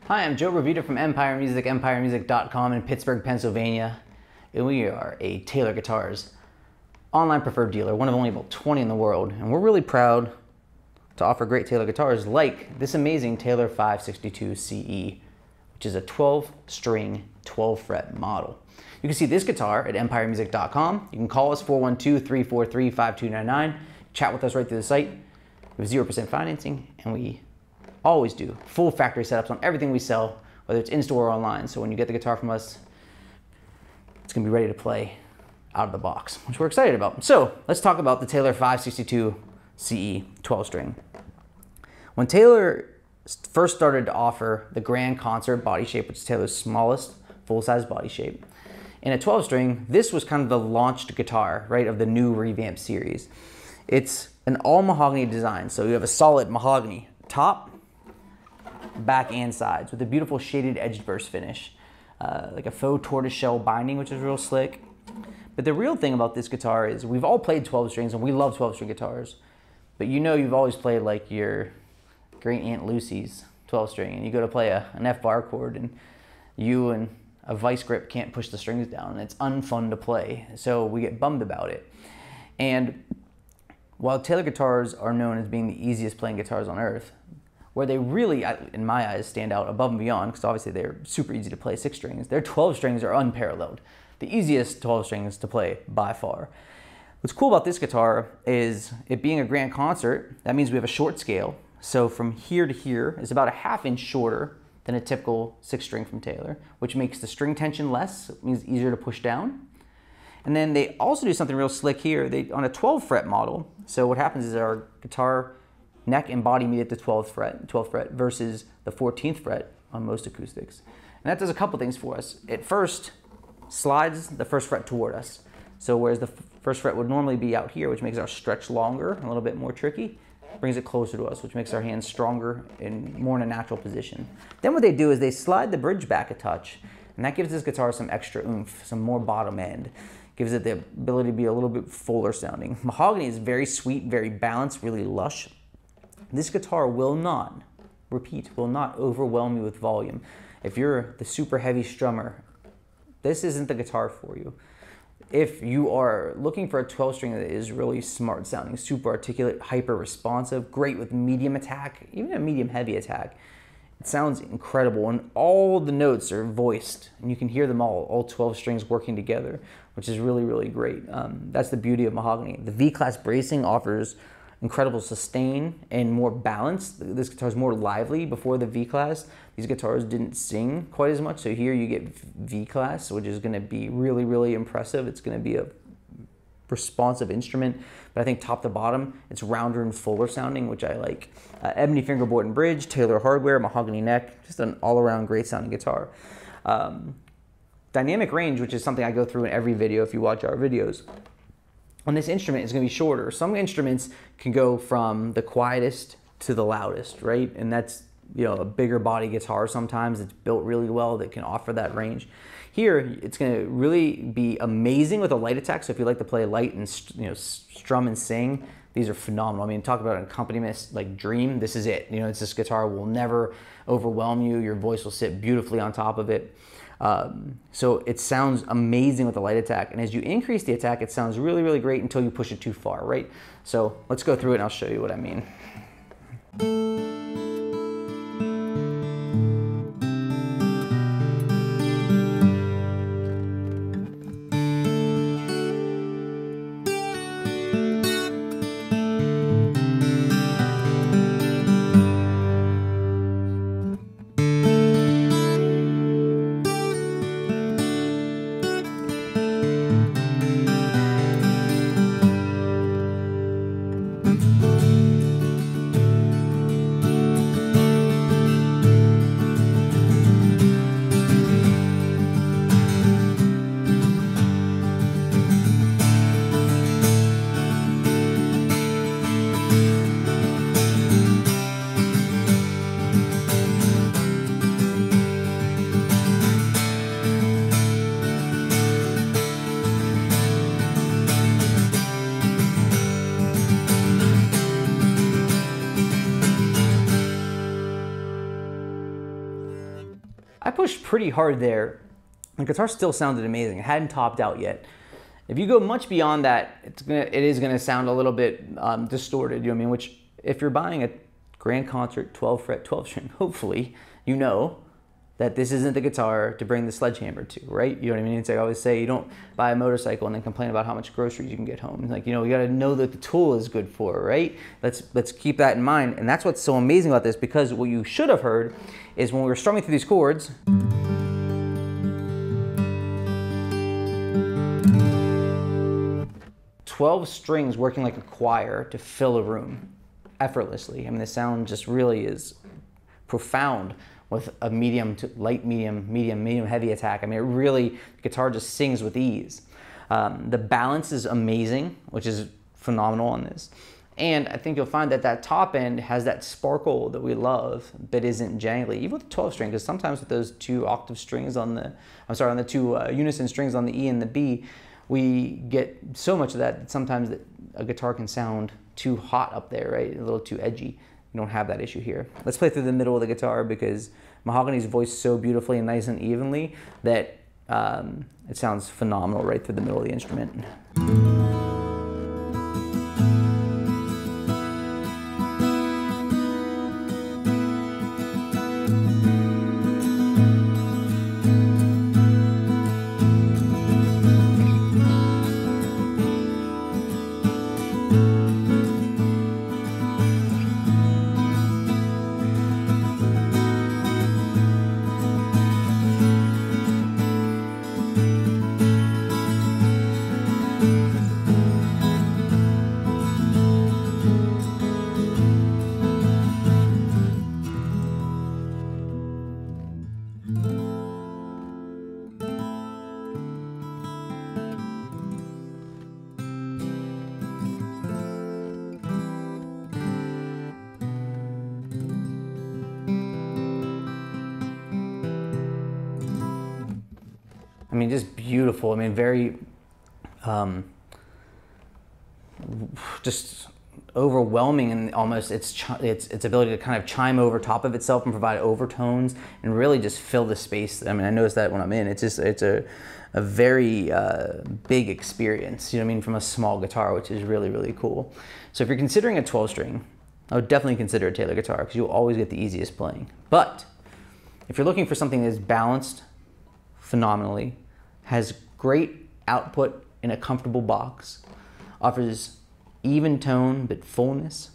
Hi, I'm Joe Rovita from Empire Music, empiremusic.com in Pittsburgh, Pennsylvania, and we are a Taylor Guitars online preferred dealer, one of only about 20 in the world, and we're really proud to offer great Taylor guitars like this amazing Taylor 562 CE, which is a 12-string, 12-fret model. You can see this guitar at empiremusic.com. You can call us 412-343-5299, chat with us right through the site. We have 0% financing, and we always do full factory setups on everything we sell, whether it's in-store or online. So when you get the guitar from us, it's gonna be ready to play out of the box, which we're excited about. So let's talk about the Taylor 562 CE 12-string. When Taylor first started to offer the Grand Concert body shape, which is Taylor's smallest full-size body shape, in a 12-string, this was kind of the launched guitar, right, of the new revamped series. It's an all mahogany design, so you have a solid mahogany top, back and sides with a beautiful shaded edged burst finish, like a faux tortoiseshell binding, which is real slick. But the real thing about this guitar is we've all played 12 strings and we love 12-string guitars, but you know you've always played like your great Aunt Lucy's 12-string, and you go to play an F bar chord and you and a vice grip can't push the strings down, and it's unfun to play, so we get bummed about it. And while Taylor guitars are known as being the easiest playing guitars on earth, where they really, in my eyes, stand out above and beyond, because obviously they're super easy to play 6 strings, their 12 strings are unparalleled. The easiest 12 strings to play by far. What's cool about this guitar is it being a grand concert, that means we have a short scale. So from here to here is about a ½ inch shorter than a typical 6-string from Taylor, which makes the string tension less, it means easier to push down. And then they also do something real slick here. On a 12-fret model, so what happens is our guitar neck and body meet at the 12th fret versus the 14th fret on most acoustics. And that does a couple things for us. It first slides the first fret toward us. So whereas the first fret would normally be out here, which makes our stretch longer, a little bit more tricky, brings it closer to us, which makes our hands stronger and more in a natural position. Then what they do is they slide the bridge back a touch, and that gives this guitar some extra oomph, some more bottom end. Gives it the ability to be a little bit fuller sounding. Mahogany is very sweet, very balanced, really lush. This guitar will not, repeat, will not overwhelm you with volume. If you're the super heavy strummer, this isn't the guitar for you. If you are looking for a 12-string that is really smart sounding, super articulate, hyper responsive, great with medium attack, even a medium heavy attack, it sounds incredible, and all the notes are voiced, and you can hear them all 12 strings working together, which is really, really great. That's the beauty of Mahogany. The V-Class bracing offers incredible sustain and more balance. This guitar is more lively. Before the V-Class, these guitars didn't sing quite as much, so here you get V-Class, which is going to be really, really impressive. It's going to be a responsive instrument, but I think top to bottom, it's rounder and fuller sounding, which I like. Ebony fingerboard and bridge, Taylor hardware, mahogany neck, just an all-around great sounding guitar. Dynamic range, which is something I go through in every video if you watch our videos. On this instrument, it's going to be shorter. Some instruments can go from the quietest to the loudest, right? And that's, you know, a bigger body guitar sometimes. It's built really well that can offer that range. Here, it's going to really be amazing with a light attack. So if you like to play light and strum and sing, these are phenomenal. I mean, talk about an accompanist like dream. This is it. You know, it's this guitar will never overwhelm you. Your voice will sit beautifully on top of it. So it sounds amazing with the light attack, and as you increase the attack, it sounds really, really great until you push it too far, right? So let's go through it and I'll show you what I mean. I pushed pretty hard there. The guitar still sounded amazing. It hadn't topped out yet. If you go much beyond that, it is gonna sound a little bit distorted, you know what I mean? Which, if you're buying a Grand Concert 12 fret 12 string, hopefully you know that this isn't the guitar to bring the sledgehammer to, right? You know what I mean? It's like I always say, you don't buy a motorcycle and then complain about how much groceries you can get home. Like, you know, you gotta know that the tool is good for, right? Let's keep that in mind. And that's what's so amazing about this, because what you should have heard is when we were strumming through these chords, 12 strings working like a choir to fill a room effortlessly. I mean, the sound just really is profound with a medium to light, medium heavy attack. I mean, it really, the guitar just sings with ease. The balance is amazing, which is phenomenal on this. And I think you'll find that that top end has that sparkle that we love, but isn't jangly, even with the 12 string, because sometimes with those two octave strings on the, on the two unison strings on the E and the B, we get so much of that sometimes that a guitar can sound too hot up there, right? A little too edgy. You don't have that issue here. Let's play through the middle of the guitar, because Mahogany's voiced so beautifully and nice and evenly that it sounds phenomenal right through the middle of the instrument. I mean, just beautiful. I mean, very, just overwhelming, and almost its ability to kind of chime over top of itself and provide overtones and really just fill the space. I mean, I notice that when I'm in, it's a very big experience, you know what I mean, from a small guitar, which is really, really cool. So if you're considering a 12 string, I would definitely consider a Taylor guitar, because you'll always get the easiest playing. But if you're looking for something that's balanced phenomenally, has great output in a comfortable box, offers even tone but fullness,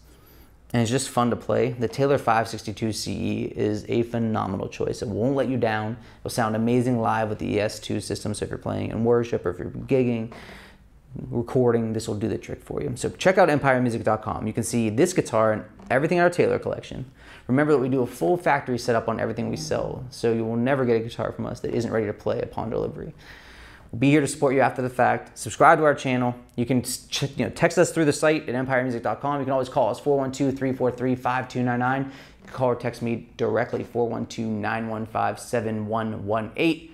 and it's just fun to play, the Taylor 562 CE is a phenomenal choice. It won't let you down. It'll sound amazing live with the ES2 system, so if you're playing in worship or if you're gigging, recording, this will do the trick for you. So check out EmpireMusic.com. You can see this guitar and everything in our Taylor collection. Remember that we do a full factory setup on everything we sell, so you will never get a guitar from us that isn't ready to play upon delivery. We'll be here to support you after the fact. Subscribe to our channel. You can text us through the site at EmpireMusic.com. You can always call us 412-343-5299. You can call or text me directly, 412-915-7118.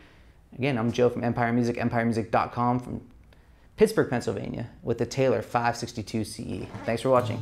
Again, I'm Joe from Empire Music, EmpireMusic.com from Pittsburgh, Pennsylvania, with the Taylor 562 CE. Thanks for watching.